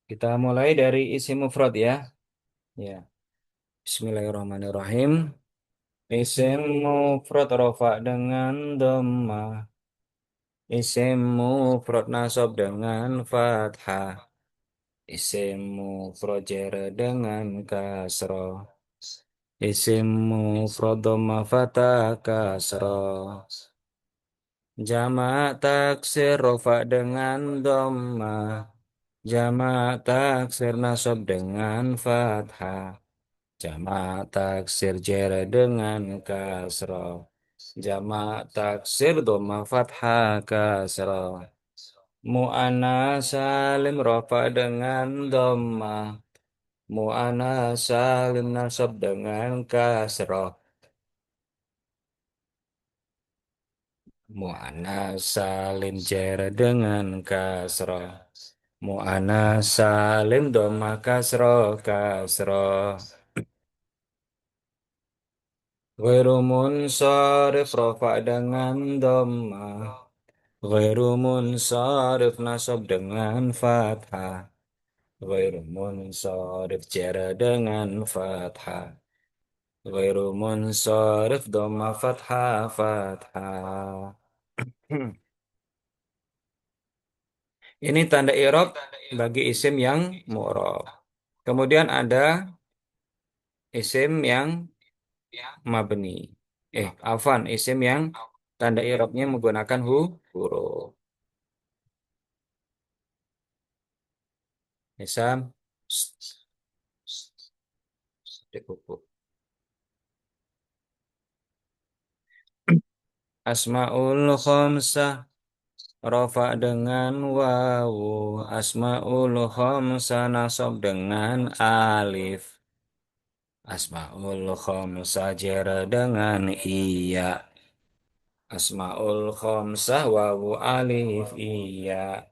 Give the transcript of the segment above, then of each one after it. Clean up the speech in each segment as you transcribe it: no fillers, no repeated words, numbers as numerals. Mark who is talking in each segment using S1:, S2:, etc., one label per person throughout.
S1: Kita mulai dari isim mufrad ya. Ya. Bismillahirrahmanirrahim. Isim mufrad rofa dengan dhammah. Isim mufrad nasab dengan fathah. Isim mufrad jar dengan kasroh. Isim mufrad dhammah fathah kasroh. Jamak taksir rofa dengan dhammah. Jamak taksir nasab dengan fathah. Jamak taksir jar dengan kasroh. Jamak taksir dhamma fathah kasroh. Mu'annas salim rafa dengan dhamma. Mu'annas salim nasab dengan kasroh. Mu'annas salim jar dengan kasroh. Mu'annas salim dhamma kasroh kasroh. Ghairu munsharif rafa dengan dhammah. Ghairu munsharif nasab dengan fathah. Ghairu munsharif jar dengan fathah. Ghairu munsharif dhamma fathah fathah. Ini tanda i'rab bagi isim yang mu'rab. Kemudian ada isim yang mabni. Afan, isim yang tanda i'rabnya menggunakan huruf. Misal, dipupuk. Asmaul khamsah rafa dengan wawu. Asmaul khamsah nasab dengan alif. Asmaul khamsah jar dengan iya. Asmaul khamsah wawu alif iya.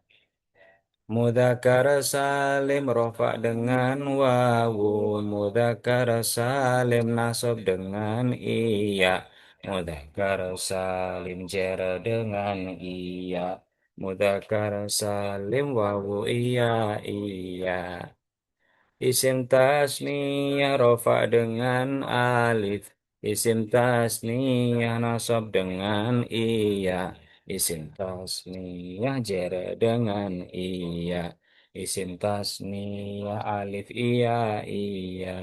S1: Mudzakkar salim rafa dengan wawu. Mudzakkar salim nasab dengan iya. Mudzakkar salim jar dengan iya. Mudzakkar salim wawu iya iya. Isim tasniyah rafa dengan alif. Isim tasniyah nasab dengan iya. Isim tasniyah jar dengan iya. Isim tasniyah alif iya iya.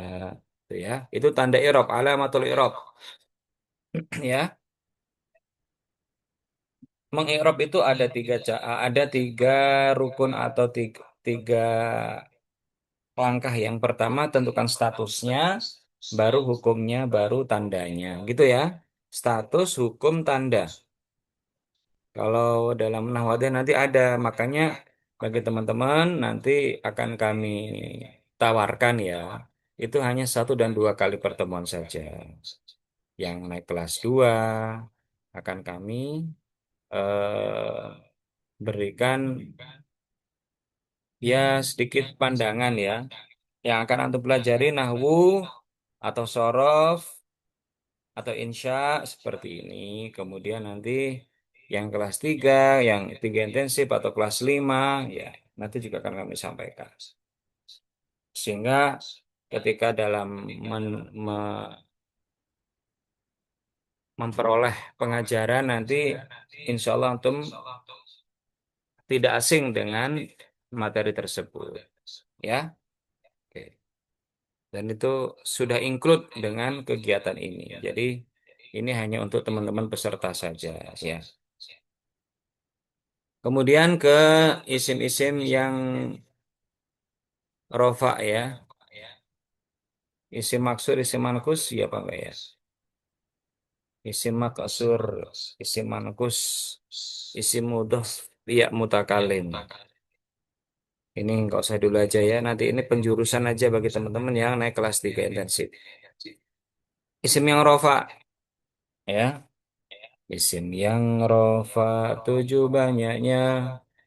S1: Itu ya. Itu tanda i'rab, alamatul i'rab. Ya. Mengi'rab itu ada ada tiga rukun atau tiga langkah. Yang pertama tentukan statusnya, baru hukumnya, baru tandanya. Gitu ya. Status, hukum, tanda. Kalau dalam nahwada nanti ada, makanya bagi teman-teman nanti akan kami tawarkan ya. Itu hanya satu dan dua kali pertemuan saja. Yang naik kelas 2 akan kami berikan ya sedikit pandangan ya. Yang akan antum pelajari nahwu atau sorof atau insya seperti ini. Kemudian nanti yang kelas 3, yang 3 intensif atau kelas 5, ya nanti juga akan kami sampaikan. Sehingga ketika dalam memperoleh pengajaran nanti insya Allah antum tidak asing dengan materi tersebut. Ya, oke. Dan itu sudah include dengan kegiatan ini. Jadi ini hanya untuk teman-teman peserta saja, ya. Kemudian ke isim-isim yang rofa ya. Isim maksur, isim mankus, ya apa enggak ya? Isim maksur, isim mankus, isim mudhof, ya mutakalim. Ini nggak usah dulu aja ya. Nanti ini penjurusan aja bagi teman-teman yang naik kelas 3 intensif. Isim yang rofa ya. Isim yang rofa 7 banyaknya.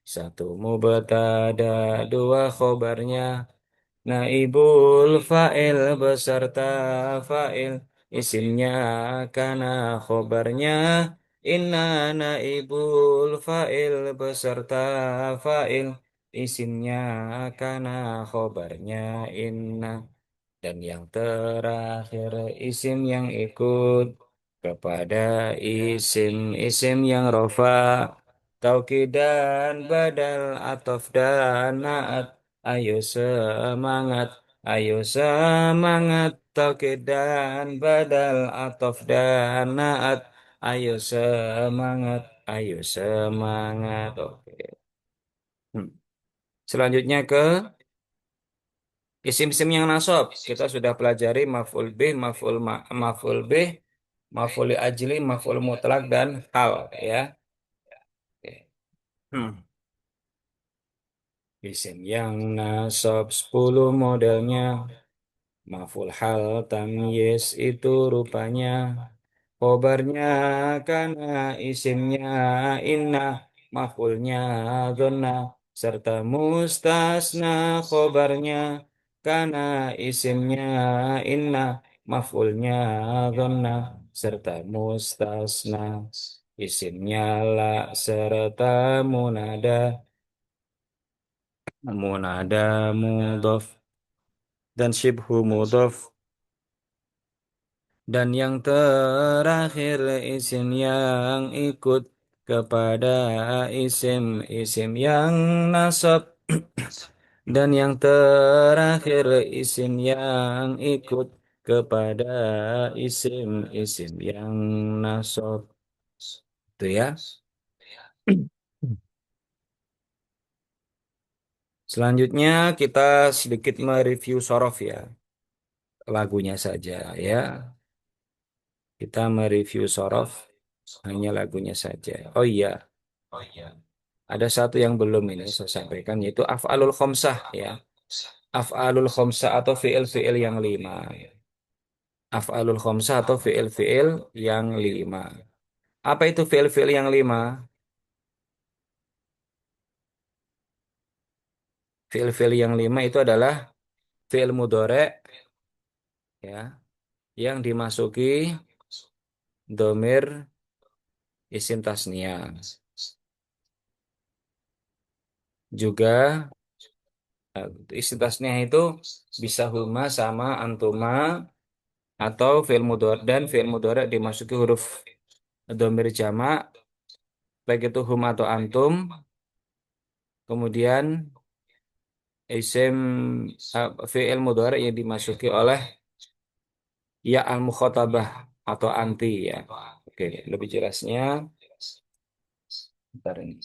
S1: Satu mubtada, dua khobarnya. Naibul fa'il beserta fa'il. Isimnya kana khobarnya. Inna naibul fa'il beserta fa'il. Isimnya kana khobarnya inna. Dan yang terakhir isim yang ikut kepada isim yang rofa taukidan badal atof dan naat. Ayo semangat, ayo semangat, taukidan badal atof dan naat. Ayo semangat, ayo semangat. Oke. Hmm. Selanjutnya ke isim-isim yang nasab. Kita sudah pelajari maf'ul bih, maf'ul bih, maf'ul ajli, maf'ul mutlak dan hal ya. Oke. Hmm. Isim yang nasab 10 modelnya. Maf'ul hal tamyiz itu rupanya. Khobarnya kana isimnya inna, maf'ulnya dhanna, serta mustasna khobarnya kana isimnya inna, maf'ulnya dhanna, serta mustasna isimnya la, serta munada, munada mudhaf dan syibhu mudhaf. Dan yang terakhir isim yang ikut kepada isim yang nasab. Dan yang terakhir isim yang ikut kepada isim yang nasab. Itu ya. Selanjutnya kita sedikit mereview sorof ya. Lagunya saja ya. Kita mereview sorof hanya lagunya saja. Oh iya. Ada satu yang belum ini saya sampaikan yaitu af'alul khomsah ya. Af'alul khomsah atau fi'il-fi'il yang lima. Af'alul khomsah atau fi'il-fi'il yang lima. Apa itu fi'il-fi'il yang lima? Fi'il-fi'il yang lima itu adalah fi'il mudhari ya yang dimasuki domir isim tasniah. Juga isim tasniah itu bisa huma sama antuma atau fi'il mudhari dan fi'il mudhari dimasuki huruf domir jamak baik itu hum atau antum, kemudian isim fi'il mudhari yang dimasuki oleh ya al mukhatabah atau anti ya. Oke, lebih jelasnya bentar ini.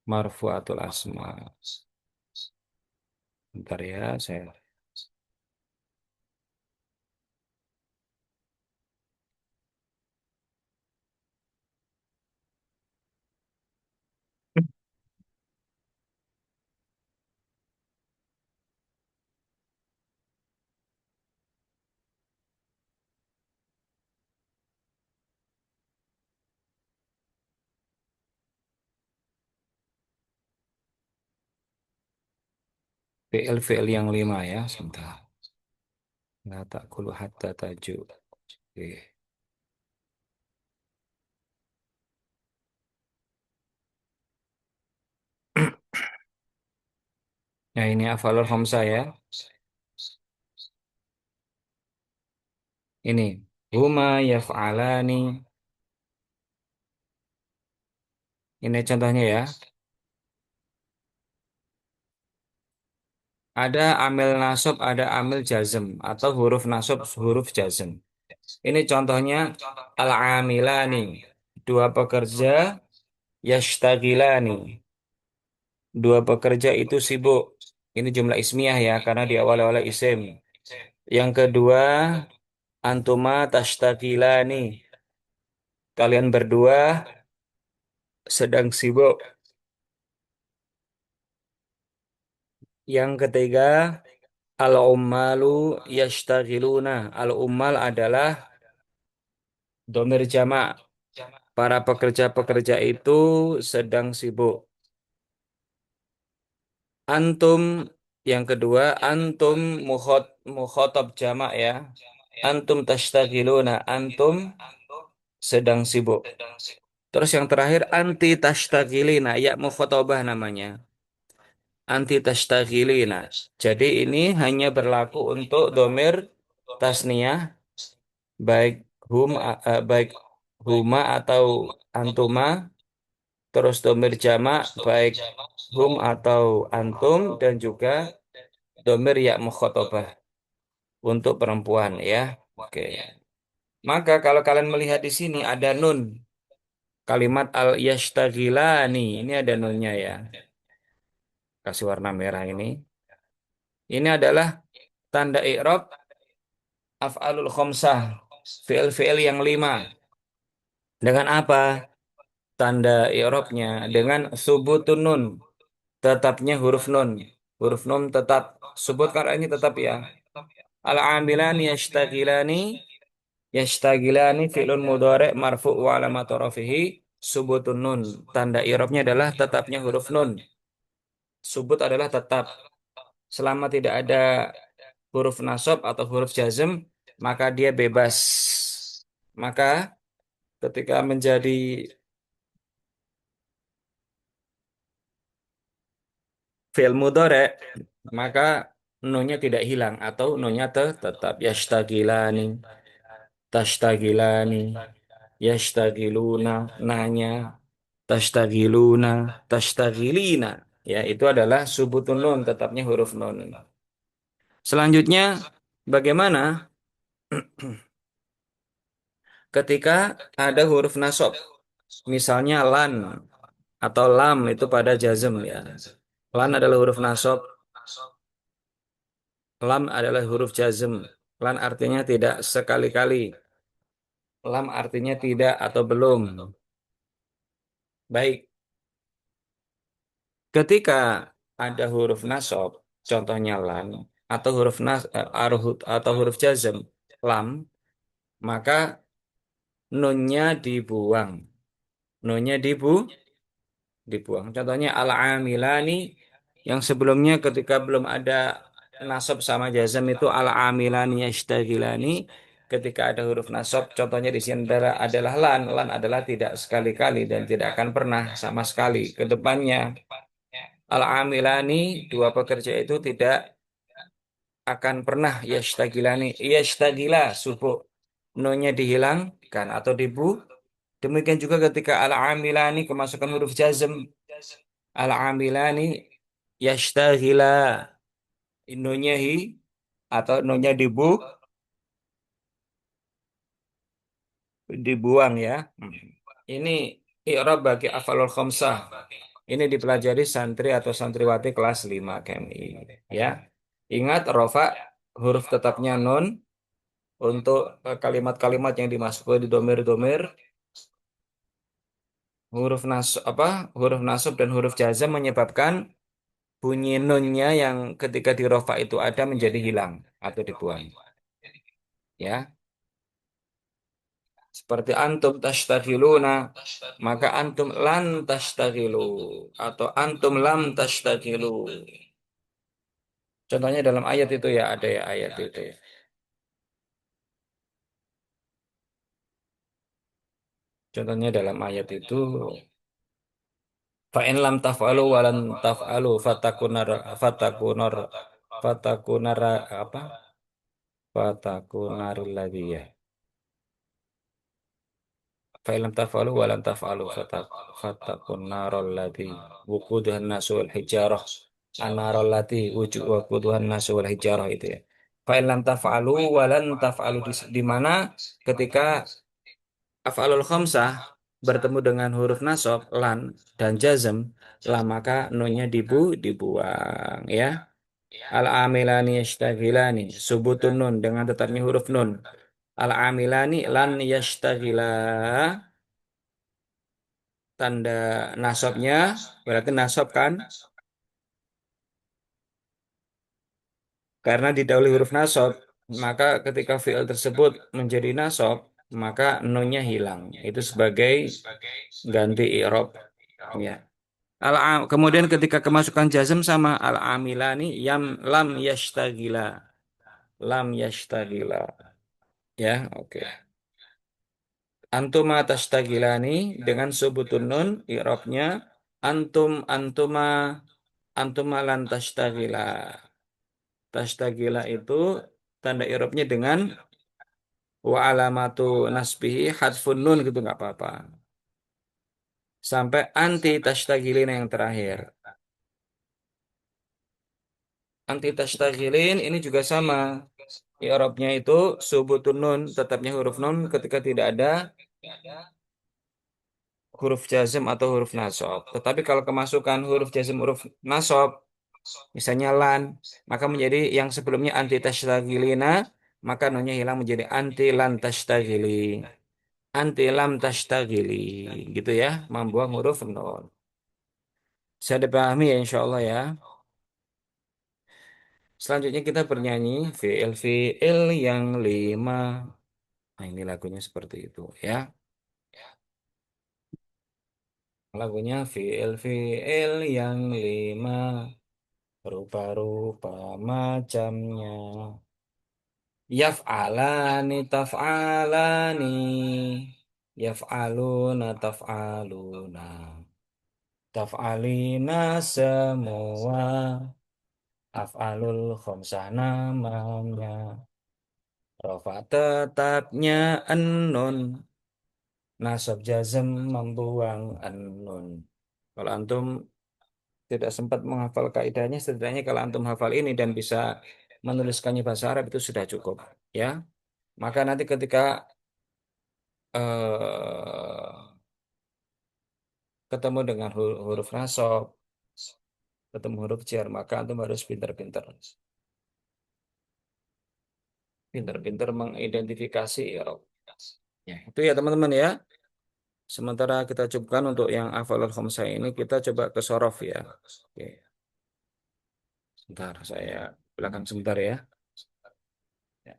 S1: Marfu'atul asma. Bentar ya, saya. Fi'il yang lima ya, sebentar. La ta'kulu hatta taju. Oke. Nah, ini afalul khamsah ya. Ini huma yaf'alani. Ini contohnya ya. Ada amil nasab, ada amil jazm atau huruf nasab, huruf jazm. Ini contohnya al-amilani. Dua pekerja yashtagilani. Dua pekerja itu sibuk. Ini jumlah ismiyah ya, karena diawali oleh isim. Yang kedua, antuma tashtagilani. Kalian berdua sedang sibuk. Yang ketiga, al-ummalu yashtagiluna. Al-ummal adalah domir jamak. Para pekerja-pekerja itu sedang sibuk. Antum yang kedua, antum mukhotob jamak ya. Antum tashtagiluna, antum sedang sibuk. Terus yang terakhir anti tashtagilina, ya mukhotobah namanya. Anti tashtagilina. Jadi ini hanya berlaku untuk domir tasniyah, baik baik huma atau antuma, terus domir jamak baik hum atau antum, dan juga domir ya mukhotobah untuk perempuan ya. Oke. Maka kalau kalian melihat di sini ada nun. Kalimat al yashtagilani ini ada nunnya ya. Kasih warna merah ini. Ini adalah tanda i'rab af'alul khamsah. Fi'il-fi'il yang lima. Dengan apa? Tanda i'rabnya dengan subutun nun. Tetapnya huruf nun. Huruf nun tetap. Subut karena ini tetap ya. Al-amilani yashtagilani. Yashtagilani fi'lun mudhari' marfu' wa alamatu rafihi subutun nun. Tanda i'rabnya adalah tetapnya huruf nun. Subut adalah tetap. Selama tidak ada huruf nasab atau huruf jazm, maka dia bebas. Maka ketika menjadi fi'il mudhari', maka nunnya tidak hilang atau nunnya tetap yashtagilani, tashtagilani, yashtagiluna, nanya, tashtagiluna, tashtagilina. Ya, itu adalah subutun nun, tetapnya huruf nun. Selanjutnya, bagaimana ketika ada huruf nasab? Misalnya lan atau lam itu pada jazm ya. Lan adalah huruf nasab, lam adalah huruf jazm. Lan artinya tidak sekali-kali. Lam artinya tidak atau belum. Baik, ketika ada huruf nasab, contohnya lan atau atau huruf jazm, lam, maka nunnya dibuang. Nunnya dibuang. Contohnya al-amilani yang sebelumnya ketika belum ada nasab sama jazm itu al-amilani yashtagilani. Ketika ada huruf nasab, contohnya di sini adalah lan. Lan adalah tidak sekali-kali dan tidak akan pernah sama sekali ke depannya. Al-amilani dua pekerja itu tidak akan pernah yashtagilani. Yashtagila subuh nunnya dihilangkan atau demikian juga ketika al-amilani kemasukan huruf jazm. Al-amilani yashtagila nunya atau nunya dibuang ya. Ini i'rab bagi afalul khamsah. Ini dipelajari santri atau santriwati kelas 5 KMI ya. Ingat rofa huruf tetapnya nun untuk kalimat-kalimat yang dimasukkan di domir-domir huruf nasab dan huruf jazm menyebabkan bunyi nunnya yang ketika di rofa itu ada menjadi hilang atau dibuang ya. Seperti antum tashtagiluna, maka antum lan tashtaghilu atau antum lam tashtaghilu. Contohnya dalam ayat itu ya ada ya ayat itu ya. Contohnya dalam ayat itu fa in lam taf'alu wa lan taf'alu fatakunar apa? Fatakunarul ladzi. Fa'ilam taf'alu wa lam taf'alu fatakun narol lati wukuduhan nasu wal hijarah anarol lati wukuduhan nasu wal hijarah itu ya. Fa'ilam taf'alu wa lam taf'alu di mana ketika af'alul khamsah bertemu dengan huruf nasab lan dan jazm lah maka nunnya dibuang ya. Al amilani yashtagilani subutun nun dengan tetapnya huruf nun. Al amilani lan yashtagila tanda nasabnya berarti nasab kan karena didahului huruf nasab maka ketika fi'il tersebut menjadi nasab maka nunnya hilang itu sebagai ganti i'rab ya. Kemudian ketika kemasukan jazm sama al-amilani yam lam yashtagila. Lam yashtagila. Ya, oke. Antuma tashtagilani dengan subutun nun i'rabnya antuma antuma lan tashtagila. Tashtagila itu tanda i'rabnya dengan wa alamatu nasbihi hadfun nun gitu nggak apa-apa. Sampai anti tashtagilina yang terakhir. Anti tashtagilin ini juga sama. I'rabnya itu subutun nun, tetapnya huruf nun ketika tidak ada huruf jazm atau huruf nasab. Tetapi kalau kemasukan huruf jazm huruf nasab, misalnya lan, maka menjadi yang sebelumnya anti tashtagilina, maka nunnya hilang menjadi anti lan tashtagili. Anti lam tashtagili. Gitu ya, membuang huruf nun. Bisa dipahami ya insya Allah ya. Selanjutnya kita bernyanyi fi'il yang lima. Nah ini lagunya seperti itu ya. Lagunya fi'il yang lima. Rupa-rupa macamnya. Yaf'alani taf'alani. Yaf'aluna taf'aluna. Taf'alina semua. Af'alul khamsah namanya. Rofa tetapnya an-nun. Nasab jazm membuang an-nun. Kalau antum tidak sempat menghafal kaidahnya, setidaknya kalau antum hafal ini dan bisa menuliskannya bahasa Arab itu sudah cukup. Ya, maka nanti ketika eh, ketemu dengan huruf nasab, ketemu huruf jar, maka antum harus pintar-pintar, pintar-pintar mengidentifikasi i'rab. Ya, itu ya teman-teman ya. Sementara kita cukupkan untuk yang hafalul khamsah ini, kita coba ke sorof ya. Oke, sebentar saya belakang sebentar ya. Ya.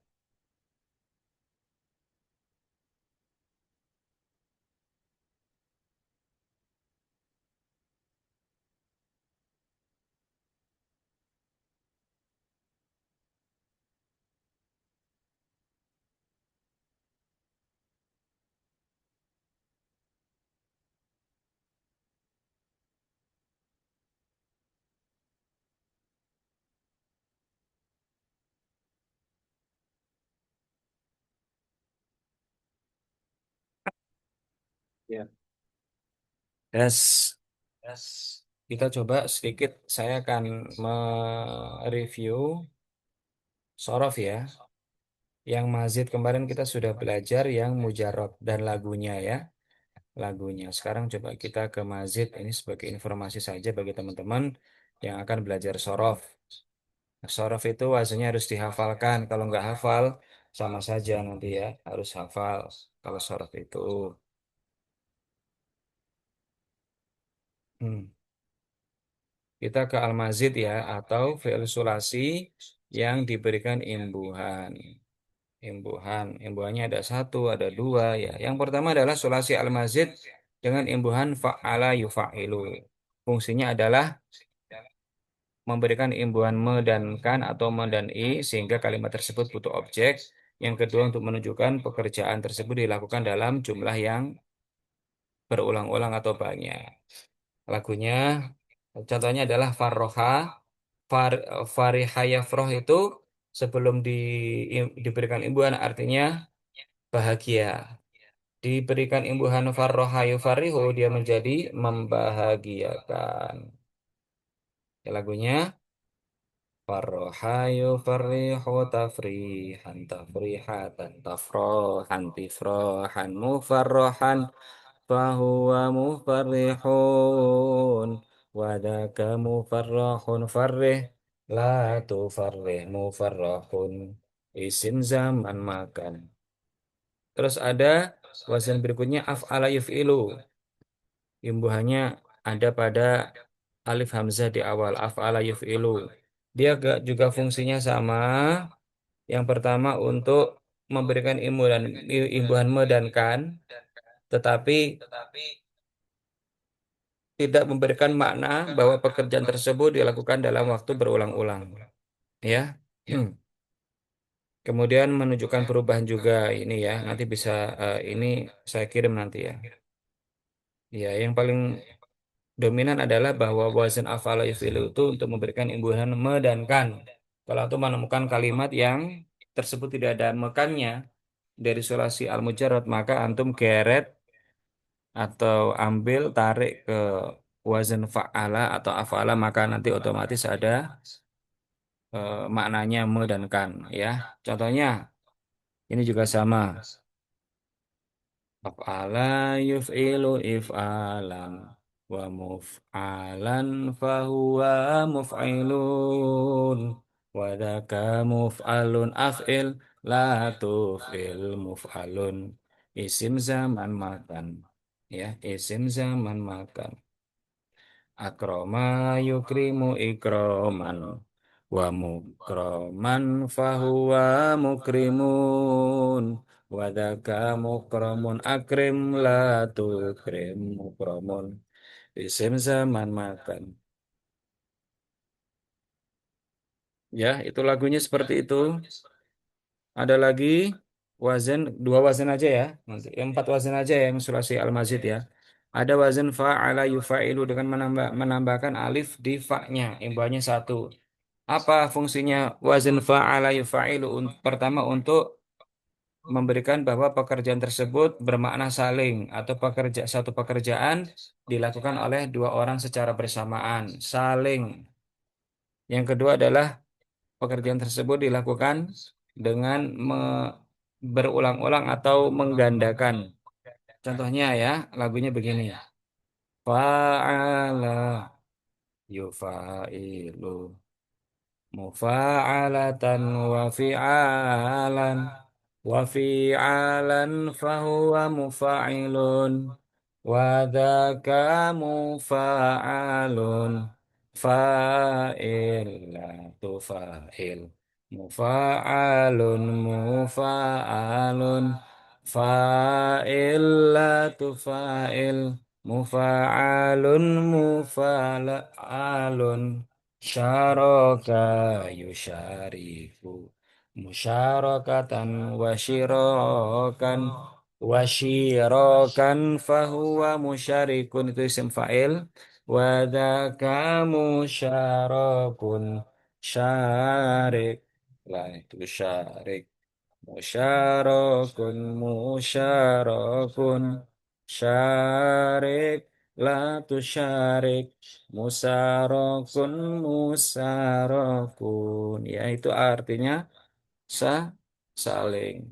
S1: Ya. Yes. Yes. Kita coba sedikit, saya akan mereview sorof ya. Yang mazid kemarin kita sudah belajar yang mujarab dan lagunya ya. Lagunya. Sekarang coba kita ke mazid. Ini sebagai informasi saja bagi teman-teman yang akan belajar sorof. Nah, sorof itu wazannya harus dihafalkan. Kalau nggak hafal, sama saja nanti ya. Harus hafal kalau sorof itu. Hmm. Kita ke al-mazid ya, atau fi'il sulasi yang diberikan imbuhan. Imbuhannya ada satu, ada dua ya. Yang pertama adalah sulasi al-mazid dengan imbuhan fa'ala yufa'ilu. Fungsinya adalah memberikan imbuhan me dan kan atau me dan i sehingga kalimat tersebut butuh objek. Yang kedua untuk menunjukkan pekerjaan tersebut dilakukan dalam jumlah yang berulang-ulang atau banyak. Lagunya contohnya adalah Farroha. Far, Fariha Yafroh itu sebelum diberikan imbuhan artinya bahagia. Diberikan imbuhan Farroha Yufarihu dia menjadi membahagiakan. Ya, lagunya Farroha Yufarihu tafrihan tafrihatan tafrohan tifrohan mufarrohan fahuwa mufarrihun wadaka mufarrahun farrih la tufarrih mufarrahun isim zaman makan. Terus ada wazan berikutnya af'ala yuf'ilu. Imbuhannya ada pada alif hamzah di awal af'ala yuf'ilu. Dia juga fungsinya sama. Yang pertama untuk memberikan imbuhan, imbuhan me dan kan, tetapi tidak memberikan makna bahwa pekerjaan tersebut dilakukan dalam waktu berulang-ulang. Ya. Kemudian menunjukkan perubahan juga ini ya. Nanti bisa ini saya kirim nanti ya. Ya, yang paling dominan adalah bahwa wazan afala yufilu itu untuk memberikan imbuhan me dan kan. Kalau itu menemukan kalimat yang tersebut tidak ada mekannya dari sulasi al-mujarrad, maka antum geret atau ambil tarik ke wazan fa'ala atau afala, maka nanti otomatis ada maknanya me dan kan ya. Contohnya ini juga sama. Af'ala yuf'ilu if'alan wa muf'alan fahuwa muf'ilun wa dzaka muf'alun af'il la tuf'il muf'alun isim zaman makan ya isim zaman makan akroma yukrimu ikroman wa mukroman fahuwa mukrimun wadaka mukramun akrim la tukrim mukramun isim zaman makan ya itu lagunya seperti itu. Ada lagi wazan dua wazan aja ya nanti empat wazan aja yang sulasi al-mazid ya. Ada wazan fa'ala yufa'ilu dengan menambahkan alif di fa-nya imbanya satu. Apa fungsinya wazan fa'ala yufa'ilu? Pertama untuk memberikan bahwa pekerjaan tersebut bermakna saling atau satu pekerjaan dilakukan oleh dua orang secara bersamaan, saling. Yang kedua adalah pekerjaan tersebut dilakukan dengan berulang-ulang atau menggandakan. Contohnya ya, lagunya begini. Fa'ala yufa'ilu mufa'alatan wa fi'alan wa fi'alan fahuwa mufa'ilun wa dzaka mufa'alun fa'il la tufa'il mufa'alun mufa'alun fa'il la tufa'il mufa'alun mufa'alun syaraka yusyariku musyarakatan wasyirokan fahuwa musyarikun itu isim fa'il wadaka musyarakun syarik lah itu syarik musyarakun musyarakun syarik la tusyarik musyarakun musyarakun ya itu artinya sa saling.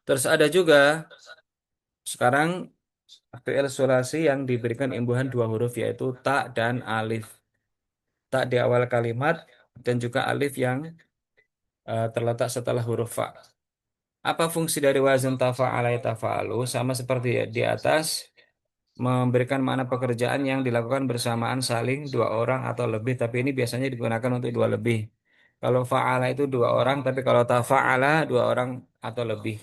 S1: Terus ada juga sekarang fi'il sulasi yang diberikan imbuhan dua huruf yaitu ta dan alif. Ta di awal kalimat dan juga alif yang terletak setelah huruf fa. Apa fungsi dari wazan tafa'ala tafa'alu? Sama seperti di atas, memberikan makna pekerjaan yang dilakukan bersamaan saling dua orang atau lebih, tapi ini biasanya digunakan untuk dua lebih. Kalau fa'ala itu dua orang, tapi kalau tafa'ala dua orang atau lebih.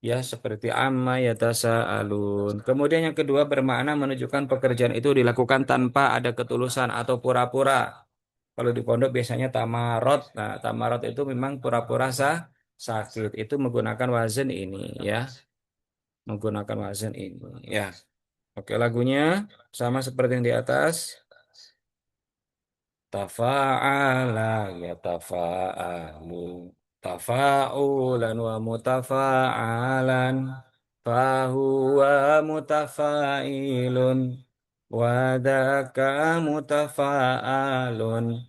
S1: Ya, seperti amma yatasaalun. Kemudian yang kedua bermakna menunjukkan pekerjaan itu dilakukan tanpa ada ketulusan atau pura-pura. Kalau di pondok biasanya tamarot. Nah, tamarot itu memang pura-pura sakit. Itu menggunakan wazan ini ya, menggunakan wazan ini ya. Oke, lagunya sama seperti yang di atas. Tafa'ala ya tafa'alu. Tafa'ulan wa mutafa'alan. Fahuwa mutafa'ilun. Wadaka mutafa'alun.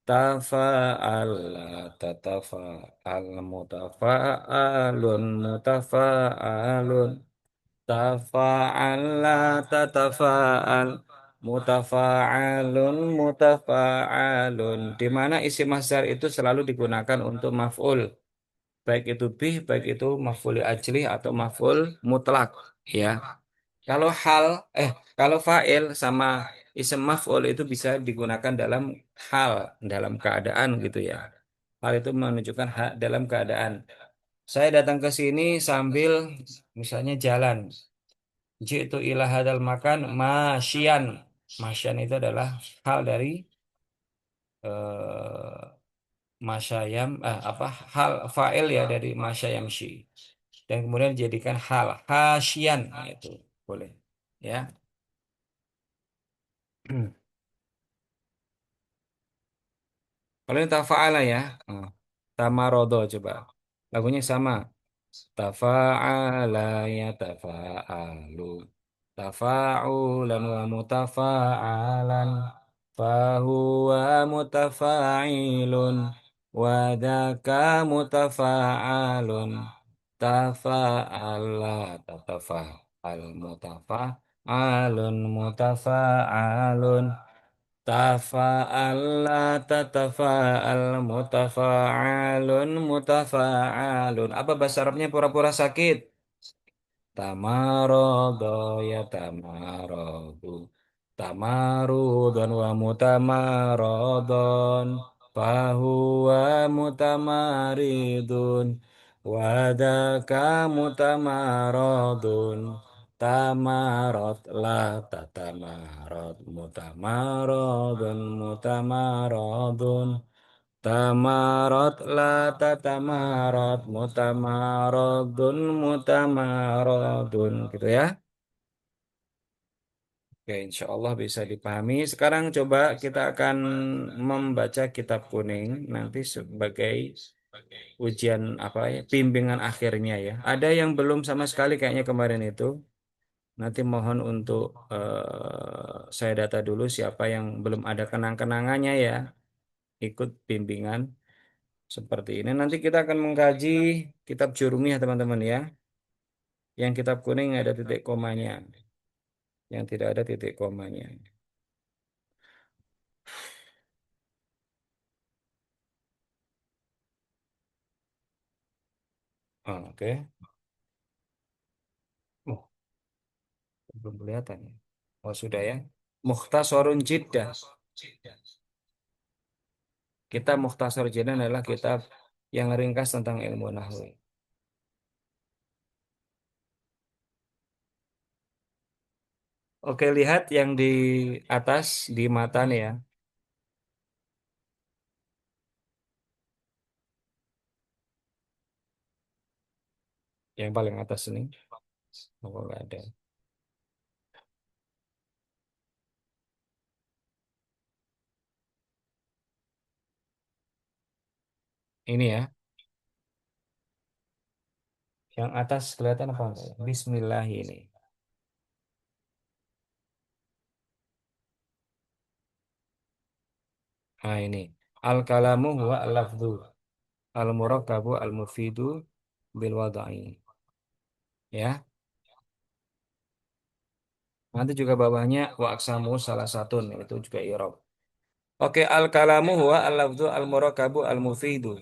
S1: Tafa'ala tatafa'al mutafa'alun mutafa'alun. Tafa'ala tatafa'al mutafa'alun mutafa'alun di mana isim masdar itu selalu digunakan untuk maf'ul baik itu bih baik itu maf'ul ajli atau maf'ul mutlak ya kalau kalau fa'il sama isim maf'ul itu bisa digunakan dalam hal dalam keadaan gitu ya hal itu menunjukkan hak dalam keadaan saya datang ke sini sambil misalnya jalan. Jitu ila hadal makan masyian. Masyian itu adalah hal dari eh, masyayam apa hal fa'il ya dari masyayamshi. Dan kemudian dijadikan hal hasyian. Nah, itu boleh. Ya. Kalau ini tafa'ala ya. Hmm. Tamarodo coba. Lagunya sama. Tafa'ala ya tafa'alu. Tafa'ulan wa mutafa'alan. Fahuwa mutafa'ilun. Wadaka mutafa'alun. Tafa'ala tatafa'al mutafa'alun mutafa'alun. Tafa'alla tatafa'al mutafa'alun mutafa'alun. Apa bahasa Arabnya pura-pura sakit? Tamarodo ya tamarodu. Tamarudun wa mutamarodon. Fahuwa mutamaridun. Wadaka mutamarodun. Tamarot la tatamarot mutamarodun mutamarodun. Tamarot la tatamarot mutamarodun mutamarodun gitu ya. Oke, insya Allah bisa dipahami. Sekarang coba kita akan membaca kitab kuning nanti sebagai ujian apa ya, bimbingan akhirnya ya. Ada yang belum sama sekali kayaknya kemarin itu. Nanti mohon untuk saya data dulu siapa yang belum ada kenang-kenangannya ya, ikut bimbingan seperti ini. Nanti kita akan mengkaji kitab Jurumiyah teman-teman ya. Yang kitab kuning ada titik komanya, yang tidak ada titik komanya. Oh, oke. Oh, belum kelihatan ya. Oh, sudah ya. Mukhtasarun Jiddah. Kita Mukhtasar Jiddah adalah kitab yang ringkas tentang ilmu nahwu. Oke, lihat yang di atas di mata nih ya. Yang paling atas ini. Oh, nggak ada. Ini ya. Yang atas kelihatan apa enggak? Bismillah ini. Nah, ini. Al-kalamu huwa al-lafdhu. Al-murakkabu al-mufidu bil wada'i. Ya. Nanti juga bawahnya wa aksamu salah satu itu juga i'rab. Oke, al-kalamu huwa al-lafdhu al-murakkabu al-mufidu.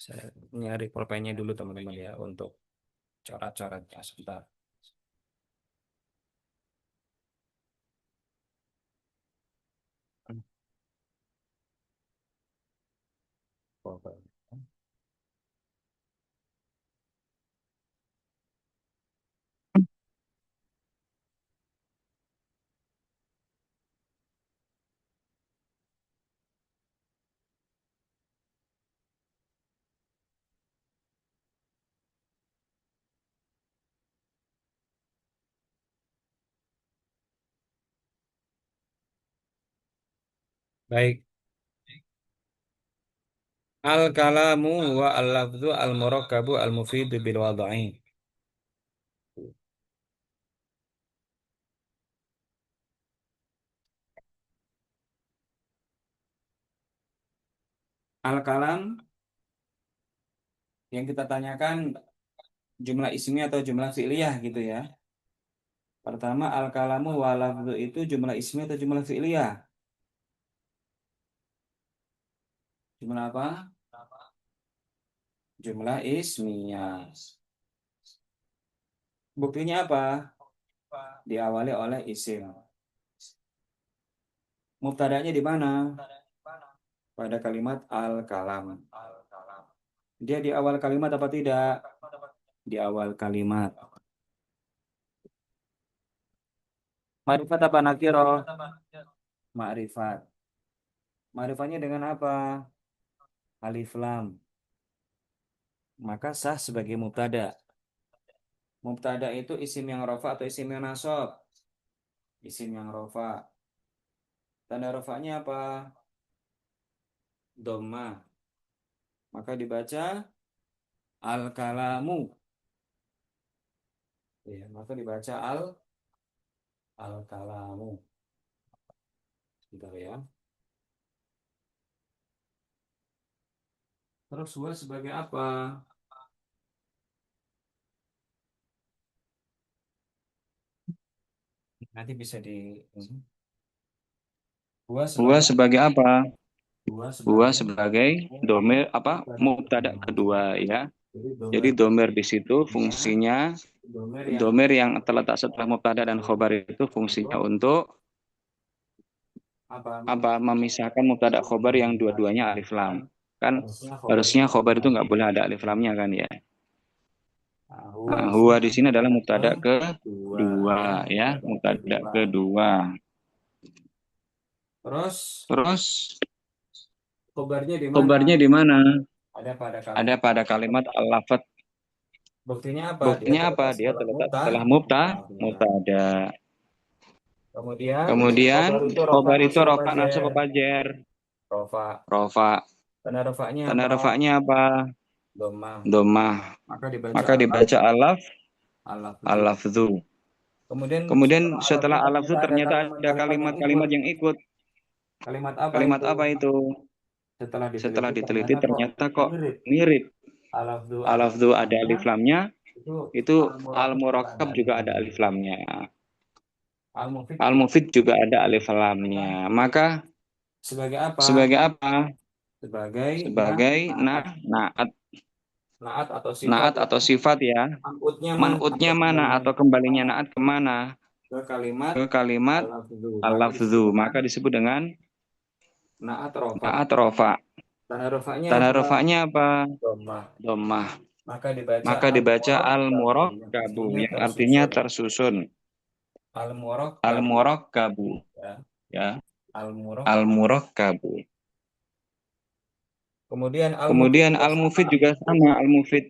S1: Saya nyari pulpennya dulu teman-teman ya untuk coret-coretnya sebentar. Pulpen. Baik. Al-kalamu huwa al-lafdhu al-murakkabu al-mufidu bil wada'i. Al-kalam yang kita tanyakan jumlah ismi atau jumlah fi'liyah gitu ya. Pertama al-kalamu wa lafdhu itu jumlah ismi atau jumlah fi'liyah? Jumlah apa? Jumlah ismiyah. Buktinya apa? Diawali oleh isim. Mubtada'nya di mana? Pada kalimat al-kalam. Dia di awal kalimat apa tidak? Di awal kalimat. Ma'rifat apa nakiro? Ma'rifat. Ma'rifatnya dengan apa? Alif lam. Maka sah sebagai mubtada. Mubtada itu isim yang rofa atau isim yang nasab? Isim yang rofa. Tanda rofanya apa? Dhamma. Maka dibaca al-kalamu. Ya, maka dibaca al-kalamu. Bentar ya. Terus huwa sebagai apa? Nanti bisa di huwa
S2: Huwa
S1: sebagai
S2: sebagai apa?
S1: huwa
S2: Huwa
S1: sebagai
S2: sebagai domir apa?
S1: mubtada
S2: Mubtada
S1: kedua.
S2: kedua ya.
S1: Jadi
S2: Jadi
S1: domir
S2: domir di situ
S1: nya
S2: fungsinya
S1: domir yang
S2: domir yang terletak setelah mubtada dan khobar itu fungsinya
S1: untuk
S2: untuk
S1: apa?
S2: apa? Memisahkan mubtada khobar yang dua-duanya alif lam. Kan
S1: Harusnya khobar itu
S2: harusnya
S1: nggak
S2: khobar
S1: boleh
S2: itu
S1: ada
S2: nggak boleh ada alif
S1: alifnya.
S2: lamnya kan ya.
S1: Nah, huwa
S2: Nah,
S1: di
S2: huwa
S1: sini
S2: di sini adalah
S1: mubtada
S2: mubtada
S1: kedua
S2: kedua
S1: ya,
S2: ya,
S1: mubtada
S2: mubtada
S1: kedua.
S2: kedua.
S1: Terus
S2: Terus
S1: khobarnya di mana?
S2: khobarnya di mana?
S1: Ada pada
S2: Ada
S1: kalimat.
S2: pada kalimat al-lafat.
S1: Buktinya apa? Dia
S2: Buktinya apa?
S1: terletak
S2: Dia
S1: setelah
S2: terletak setelah mubtada.
S1: Kemudian
S2: Kemudian
S1: khobar itu rofa
S2: khobar itu
S1: nasab apa
S2: rofa nasab
S1: jer?
S2: apa jar?
S1: Rofa.
S2: Rofa.
S1: Tanda rofanya
S2: Tanda
S1: apa?
S2: rofanya apa?
S1: Domah.
S2: Domah.
S1: Maka dibaca
S2: Maka
S1: alaf
S2: dibaca
S1: alafzu.
S2: al-lafzu.
S1: Kemudian
S2: Kemudian
S1: setelah alafzu
S2: setelah
S1: ternyata
S2: al-lafzu
S1: ada
S2: ternyata ada
S1: kalimat-kalimat yang ikut.
S2: kalimat-kalimat yang ikut.
S1: Kalimat apa
S2: Kalimat
S1: itu?
S2: apa itu?
S1: Setelah
S2: Setelah
S1: diteliti
S2: diteliti
S1: ternyata kok
S2: ternyata kok
S1: mirip.
S2: mirip.
S1: Alafzu ada
S2: Al-lafzu ada
S1: alifnya,
S2: alif lamnya,
S1: itu
S2: itu
S1: al-murakkab juga ada
S2: al-murakkab juga ada
S1: alifnya.
S2: alif lamnya.
S1: Al-mufid juga
S2: Al-mufid juga ada alif lamnya. Maka
S1: sebagai apa?
S2: sebagai apa?
S1: Sebagai
S2: Sebagai
S1: naat.
S2: naat,
S1: Naat atau sifat
S2: naat
S1: ya.
S2: atau sifat ya.
S1: Manutnya mana
S2: Man'utnya
S1: atau
S2: mana
S1: kembalinya
S2: atau kembalinya
S1: mana?
S2: naat kemana?
S1: Ke kalimat
S2: Ke kalimat
S1: al-lafzu. Maka disebut
S2: al-lafzu.
S1: dengan
S2: Maka disebut dengan
S1: naat rofa.
S2: naat rofa.
S1: Tanda rofanya
S2: Tanda
S1: apa?
S2: rofanya apa?
S1: Domah.
S2: Dhammah.
S1: Maka dibaca
S2: Maka dibaca
S1: al-murakkabu yang
S2: al-murakkabu
S1: artinya
S2: yang artinya
S1: tersusun.
S2: tersusun.
S1: Al-murakkabu
S2: Al-murakkabu
S1: ya.
S2: ya.
S1: Al-murakkabu.
S2: Al-murakkabu.
S1: Kemudian al-mufid
S2: Kemudian
S1: juga sama.
S2: al-mufid juga sama, al-mufid.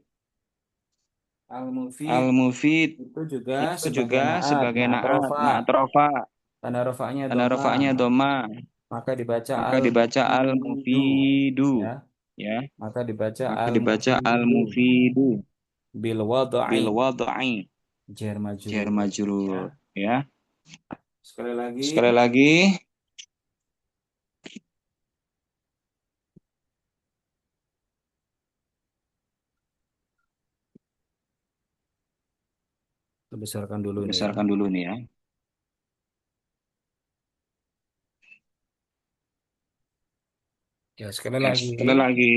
S1: Al-mufid
S2: Al-mufid
S1: itu juga
S2: itu
S1: sebagai
S2: juga
S1: naat,
S2: sebagai
S1: naat
S2: naat,
S1: rofa.
S2: naat rofa.
S1: Tanda rofanya
S2: Tanda
S1: domah.
S2: rofanya doma.
S1: Maka dibaca
S2: Maka dibaca
S1: al-mufidu
S2: al-mufidu
S1: ya.
S2: ya.
S1: Maka dibaca
S2: Maka dibaca
S1: al-mufidu
S2: al-mufidu
S1: bil wadai
S2: bil wad'i
S1: jar
S2: jar
S1: majrur ya.
S2: majrur ya.
S1: Sekali lagi
S2: Sekali lagi
S1: kita besarkan dulu nih ya.
S2: besarkan dulu nih ya.
S1: Ya, sekali
S2: Ya,
S1: lagi
S2: sekali lagi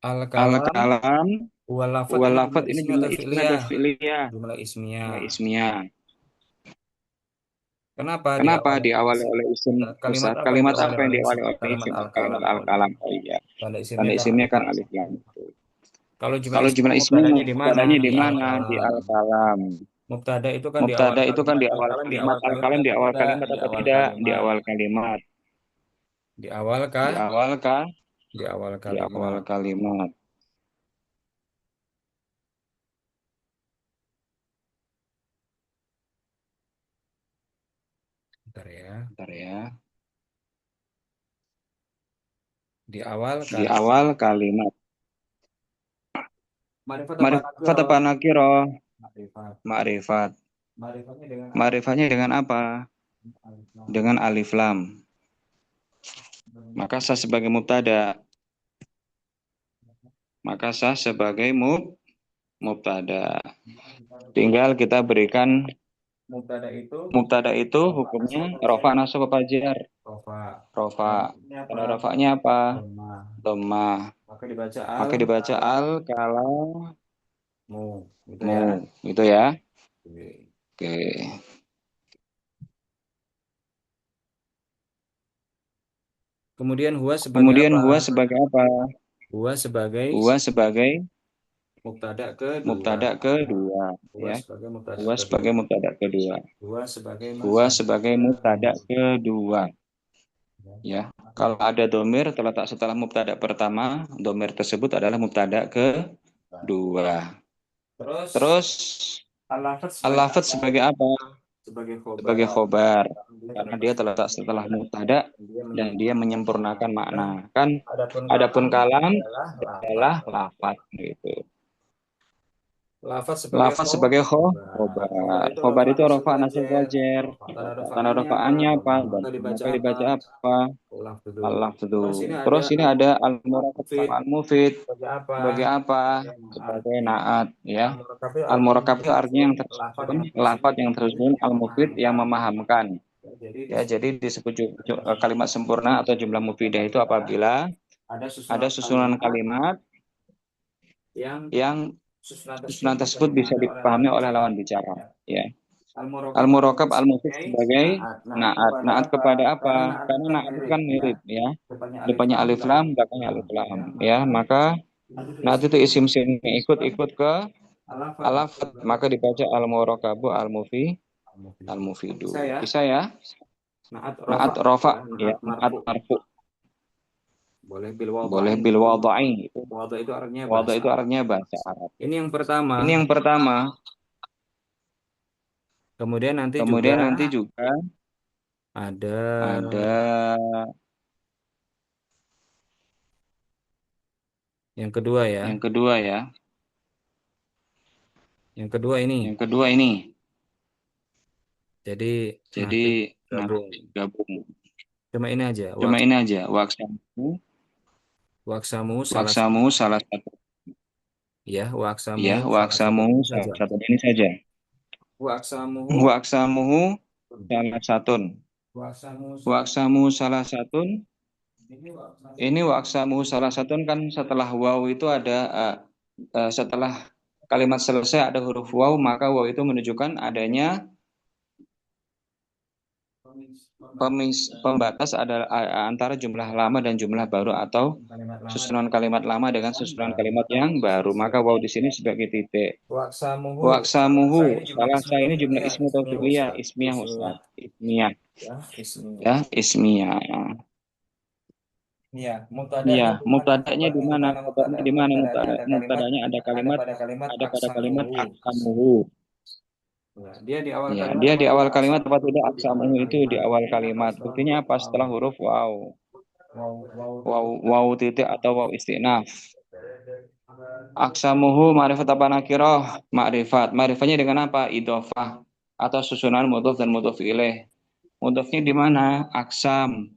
S1: al-kalam
S2: al-kalam
S1: wal lafat
S2: wal
S1: ini
S2: lafat
S1: jumlah
S2: ini
S1: ismiyah
S2: jumlah
S1: atau
S2: ismi atau
S1: fi'liyah?
S2: fi'liyah.
S1: Jumlah ismiyah.
S2: Jumlah ismiyah.
S1: Kenapa
S2: Kenapa
S1: diawali
S2: diawali oleh isim
S1: kalimat
S2: pusat?
S1: apa yang
S2: Kalimat
S1: diawali
S2: apa yang
S1: oleh
S2: diawali
S1: isim?
S2: oleh
S1: Kalimat
S2: isim? Kalimat
S1: al-kalam.
S2: al-kalam. Oh iya.
S1: Tanda isimnya
S2: Tanda
S1: kan
S2: isimnya
S1: alif
S2: kan
S1: lam.
S2: alif lam itu.
S1: Kalau jumlah
S2: Kalau
S1: ismi
S2: jumlah ismi
S1: mubtadanya di mana?
S2: mubtadanya di
S1: Di
S2: mana? Di
S1: al-kalam.
S2: al-kalam.
S1: Mubtada itu kan di awal
S2: Mubtada itu kan
S1: kalimat.
S2: di awal
S1: Al-kalam di
S2: kalimat.
S1: awal kalimat
S2: Al-kalam di
S1: atau
S2: awal
S1: tidak?
S2: kalimat
S1: Di
S2: atau
S1: awal
S2: tidak? Di
S1: kalimat.
S2: awal kalimat.
S1: Di awal
S2: Di
S1: kah?
S2: awal kah?
S1: Di awal
S2: Di awal
S1: kalimat.
S2: kalimat.
S1: Bentar ya.
S2: Bentar ya.
S1: Di awal
S2: Di
S1: kalimat.
S2: awal kalimat.
S1: Marifat apa
S2: Ma'rifat
S1: nakiro?
S2: apa nakiro?
S1: Marifat.
S2: Ma'rifat.
S1: Marifatnya dengan apa?
S2: Ma'rifatnya dengan apa?
S1: Alif lam.
S2: Dengan alif lam. Maka sah sebagai mubtada. Maka sah sebagai mubtada. Tinggal kita berikan
S1: Mubtada itu
S2: mubtada itu
S1: rofa
S2: hukumnya
S1: nasab
S2: rofa
S1: fajar.
S2: nasab apa jar?
S1: Rofa.
S2: Rofa.
S1: Tandanya apa?
S2: Tanda rofanya apa?
S1: Dhamma.
S2: Dhammah.
S1: Maka dibaca al
S2: Maka dibaca al
S1: kalam
S2: kalamu.
S1: mu gitu ya.
S2: Itu ya.
S1: Oke.
S2: Oke.
S1: Kemudian huwa sebagai
S2: Kemudian
S1: apa?
S2: huwa sebagai apa?
S1: Huwa sebagai
S2: Huwa sebagai
S1: mubtada kedua.
S2: mubtada kedua,
S1: Huwa
S2: ya.
S1: sebagai mubtada
S2: Huwa
S1: kedua.
S2: sebagai mubtada kedua.
S1: Huwa sebagai
S2: Huwa
S1: mubtada
S2: sebagai mubtada
S1: kedua.
S2: kedua,
S1: Ya.
S2: ya. Kalau ada domir terletak setelah mubtada pertama, domir tersebut adalah mubtada kedua.
S1: Terus
S2: Terus
S1: al-lafadz sebagai
S2: al-lafadz
S1: apa?
S2: sebagai apa?
S1: Sebagai
S2: Sebagai
S1: khobar.
S2: khobar,
S1: Dia
S2: karena
S1: terletak
S2: dia
S1: setelah
S2: terletak setelah
S1: mubtada
S2: mubtada
S1: dan dia
S2: dan dia
S1: menyempurnakan makna.
S2: menyempurnakan makna.
S1: Kan
S2: Kan
S1: adapun
S2: adapun
S1: kalam
S2: kalam
S1: adalah lafadz.
S2: adalah lafadz gitu.
S1: Lafadz sebagai
S2: Lafaz sebagai
S1: khobar.
S2: khobar.
S1: Khobar itu
S2: Khobar
S1: rafa
S2: itu
S1: nasab
S2: rofa nasab
S1: wajar.
S2: wajar.
S1: Tanda
S2: Tanda
S1: rafaannya apa?
S2: rofaannya apa?
S1: Dhammah.
S2: Dan
S1: Maka dibaca
S2: maka
S1: apa?
S2: dibaca apa?
S1: Lafdhu.
S2: Al-lafzu.
S1: Terus ini ada
S2: Terus ini ada al-murakab
S1: al-mufid.
S2: sama al-mufid.
S1: Sebagai apa?
S2: Sebagai apa?
S1: Sebagai naat.
S2: Sebagai naat, ya.
S1: Al-murakab itu artinya
S2: Al-murakab itu artinya
S1: tersusun
S2: yang
S1: lafadz
S2: tersusun,
S1: yang
S2: lafaz
S1: tersusun
S2: yang tersusun,
S1: yang
S2: al-mufid yang
S1: memahamkan.
S2: memahamkan.
S1: Ya, jadi
S2: Ya,
S1: disebut
S2: jadi disebut
S1: kalimat
S2: kalimat
S1: sempurna
S2: sempurna atau jumlah mufidah itu
S1: apabila
S2: apabila
S1: ada
S2: ada
S1: susunan
S2: susunan
S1: kalimat
S2: kalimat
S1: yang
S2: yang
S1: susunan tersebut
S2: susunan
S1: bisa
S2: tersebut bisa
S1: dipahami oleh lawan
S2: dipahami oleh
S1: bicara.
S2: lawan bicara.
S1: Ya.
S2: Ya.
S1: Al-murokab
S2: Al-murakab
S1: al-mufid
S2: al-mufid
S1: sebagai
S2: sebagai
S1: naat. Naat
S2: naat.
S1: kepada
S2: Naat
S1: apa?
S2: kepada apa?
S1: Karena naat itu
S2: Karena
S1: kan
S2: naat itu
S1: mirip,
S2: kan
S1: ya.
S2: mirip, ya.
S1: Depannya alif
S2: Depannya
S1: lam,
S2: alif lam,
S1: belakangnya alif
S2: belakangnya
S1: lam.
S2: alif lam.
S1: Ya,
S2: Ya,
S1: maka
S2: maka
S1: naat itu
S2: naat
S1: isim
S2: itu isim
S1: sini
S2: sini
S1: ikut ke
S2: ikut ke
S1: al-lafad, maka
S2: alafat,
S1: dibaca
S2: maka dibaca al-murakabu
S1: al-mufid. Bisa
S2: al-mufidu.
S1: ya?
S2: Bisa ya?
S1: Naat
S2: Naat
S1: rofa,
S2: rofa,
S1: ya,
S2: ya,
S1: naat
S2: naat
S1: marfu.
S2: marfu.
S1: Boleh bil
S2: Boleh
S1: wada'in.
S2: bil wadha'i. Itu
S1: Wada' itu artinya
S2: wadha
S1: bahasa
S2: itu
S1: Arab.
S2: artinya bahasa Arab.
S1: Ini yang pertama.
S2: Ini yang pertama.
S1: Kemudian nanti juga
S2: Kemudian nanti juga
S1: ada
S2: ada
S1: yang kedua ya.
S2: yang kedua, ya.
S1: Yang kedua ini.
S2: Yang kedua ini.
S1: Jadi
S2: Jadi
S1: nanti
S2: nanti
S1: gabung.
S2: gabung.
S1: Cuma ini aja.
S2: Cuma ini aja. Waksamu,
S1: Waksamu salah satu.
S2: waksamu salah satu.
S1: Ya, waksamu
S2: Ya,
S1: salah satu
S2: waksamu
S1: ini
S2: salah
S1: saja.
S2: satu ini saja.
S1: Waksamuhu.
S2: Waksamuhu salah satun.
S1: Waksamu salah.
S2: Waksamu salah satun.
S1: Ini waksamu.
S2: Ini waksamu salah satun kan setelah waw itu ada setelah kalimat selesai ada huruf waw, maka waw itu menunjukkan adanya pembatas ada antara jumlah lama dan jumlah baru atau
S1: Kalimat lama dan
S2: susunan kalimat lama dengan
S1: yang
S2: susunan
S1: baru.
S2: kalimat
S1: Maka
S2: yang
S1: waktu di sini
S2: baru. Maka
S1: sebagai
S2: waw di sini sebagai titik.
S1: waksamuhu. Salah
S2: Waksamuhu,
S1: saya ini jumlah
S2: salah
S1: ismu
S2: saya ini jumlah
S1: taufiqiyah,
S2: ismu
S1: ismiyah
S2: taufiqiyah,
S1: Ustaz.
S2: ismiyah
S1: Ismiyah.
S2: Ustaz. Ismiyah,
S1: Ya, ismiyah.
S2: ya, ismiyah.
S1: Iya,
S2: Iya,
S1: mubtada'nya di mana?
S2: mubtada'nya di
S1: Khobarnya di
S2: mana?
S1: mana mubtada?
S2: Khabarnya di mana?
S1: Mubtada'nya ada kalimat
S2: Mubtada'nya
S1: ada pada kalimat
S2: ada pada kalimat
S1: aksamuhu.
S2: aksamuhu.
S1: Ya, dia di awal
S2: Ya,
S1: kalimat
S2: dia
S1: apa
S2: di awal
S1: tidak
S2: kalimat apa
S1: aksamuhu
S2: tidak?
S1: itu di awal
S2: Aksamuhu itu di
S1: kalimat.
S2: awal
S1: Buktinya apa
S2: kalimat.
S1: setelah
S2: Buktinya
S1: huruf
S2: apa?
S1: waw?
S2: Setelah huruf waw.
S1: Waw
S2: Waw,
S1: titik.
S2: waw titik atau waw istinaf. Aksamuhu ma'rifat apa nakirah? Ma'rifat. Ma'rifatnya dengan apa? Idhofah atau susunan mudhof dan mudhof ilaih. Mudhofnya di mana? Aksam.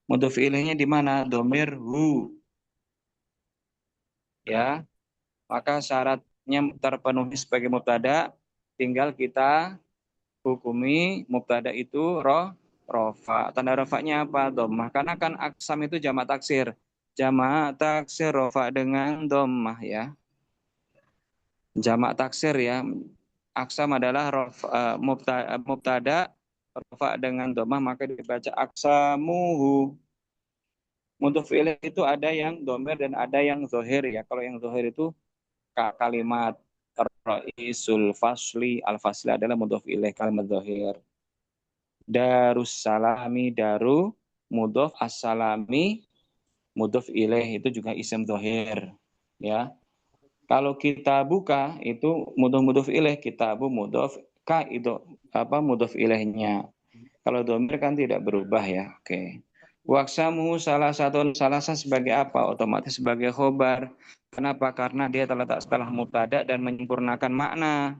S2: Mudhof ilaihnya di mana? Domir hu. Ya, maka syaratnya terpenuhi sebagai mubtada, tinggal kita hukumi mubtada itu rofa. Tanda rofanya apa? Dhammah. Karena kan aksam itu jamak taksir. Jamak taksir rofa dengan dhammah, ya. Jamak taksir, ya. Aksam adalah mubtada rofa dengan dhammah, maka dibaca aksamuhu. Mudhof ilaih itu ada yang domir dan ada yang zohir, ya. Kalau yang zohir itu kalimat Ra'isul Fasli, Al-Fasli adalah mudhof ilaih, kalimat zahir. Darussalami, daru mudhof, as-salami mudhof ilaih, itu juga isim zahir, ya. Kalau kita buka itu mudhof ilaih, kitabu mudhof ka itu apa mudhof ilaihnya. Kalau domir kan tidak berubah, ya. Oke. Waksamu salah satu sebagai apa? Otomatis sebagai khobar. Kenapa? Karena dia terletak setelah mubtada dan menyempurnakan makna.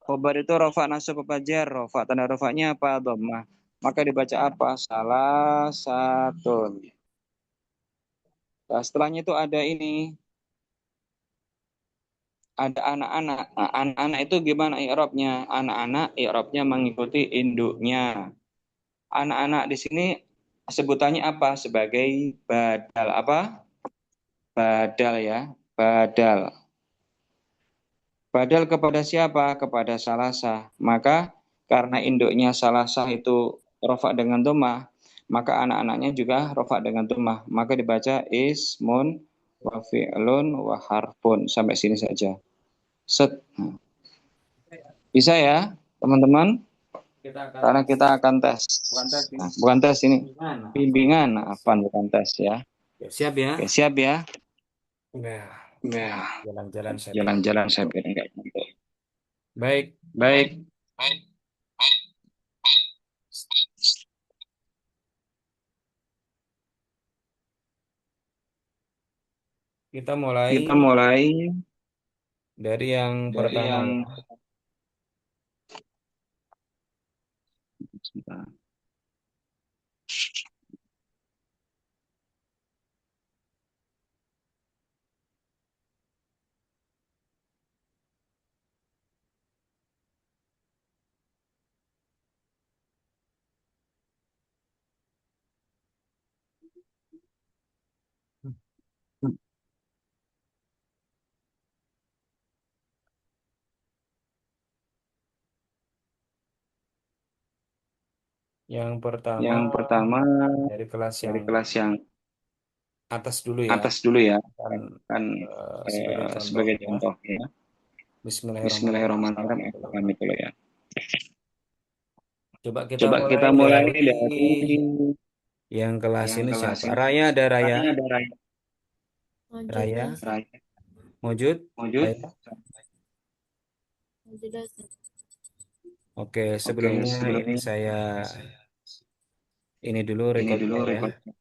S2: Khobar itu rofa nasab apa jar? Rofa. Tanda rofanya apa? Dhammah. Maka dibaca apa? Salah satu. Nah, setelahnya itu ada ini. Ada anak-anak. Nah, anak-anak itu gimana i'rabnya? Anak-anak i'rabnya mengikuti induknya. Anak-anak di sini sebutannya apa? Sebagai badal. Apa? Badal, ya. Badal. Badal kepada siapa? Kepada salasah. Maka karena induknya salasah itu rofa dengan dhammah, maka anak-anaknya juga rofa dengan dhammah. Maka dibaca ismun wa fi'lun wa harfun. Sampai sini saja. Set. Nah, bisa ya, teman-teman?
S1: Kita akan
S2: Karena
S1: tes.
S2: kita akan tes.
S1: Bukan tes ini.
S2: Nah, bukan tes ini.
S1: Gimana?
S2: Bimbingan, nah, apa bukan tes ya.
S1: Ya, siap ya.
S2: Oke, siap ya.
S1: Nah,
S2: Nah,
S1: jalan-jalan saya biar.
S2: jalan-jalan saya biar enggak ngantuk.
S1: Baik,
S2: Baik,
S1: kita mulai
S2: kita mulai
S1: dari yang
S2: dari
S1: pertama
S2: yang
S1: ya. Yang pertama
S2: yang pertama
S1: dari kelas yang
S2: dari kelas yang
S1: atas dulu ya.
S2: atas dulu ya,
S1: Kan
S2: kan
S1: sebagai contoh
S2: sebagai
S1: ya.
S2: contoh ya.
S1: Bismillahirrahmanirrahim.
S2: Bismillahirrahmanirrahim. Aku pamit dulu ya.
S1: Coba kita
S2: Coba
S1: mulai
S2: kita mulai
S1: dari
S2: dari
S1: yang kelas
S2: yang
S1: ini
S2: kelas
S1: siapa?
S2: ini.
S1: Raya ada Raya.
S2: Raya ada Raya.
S3: Lanjut
S1: Raya,
S3: Ustaz.
S2: Raya.
S1: Mujud.
S2: Wujud.
S1: Raya.
S3: Lanjut Ustaz.
S1: Oke,
S2: Oke,
S1: sebelumnya ini
S2: sebelumnya
S1: saya ini dulu
S2: ini dulu
S1: recordnya ya.
S2: record.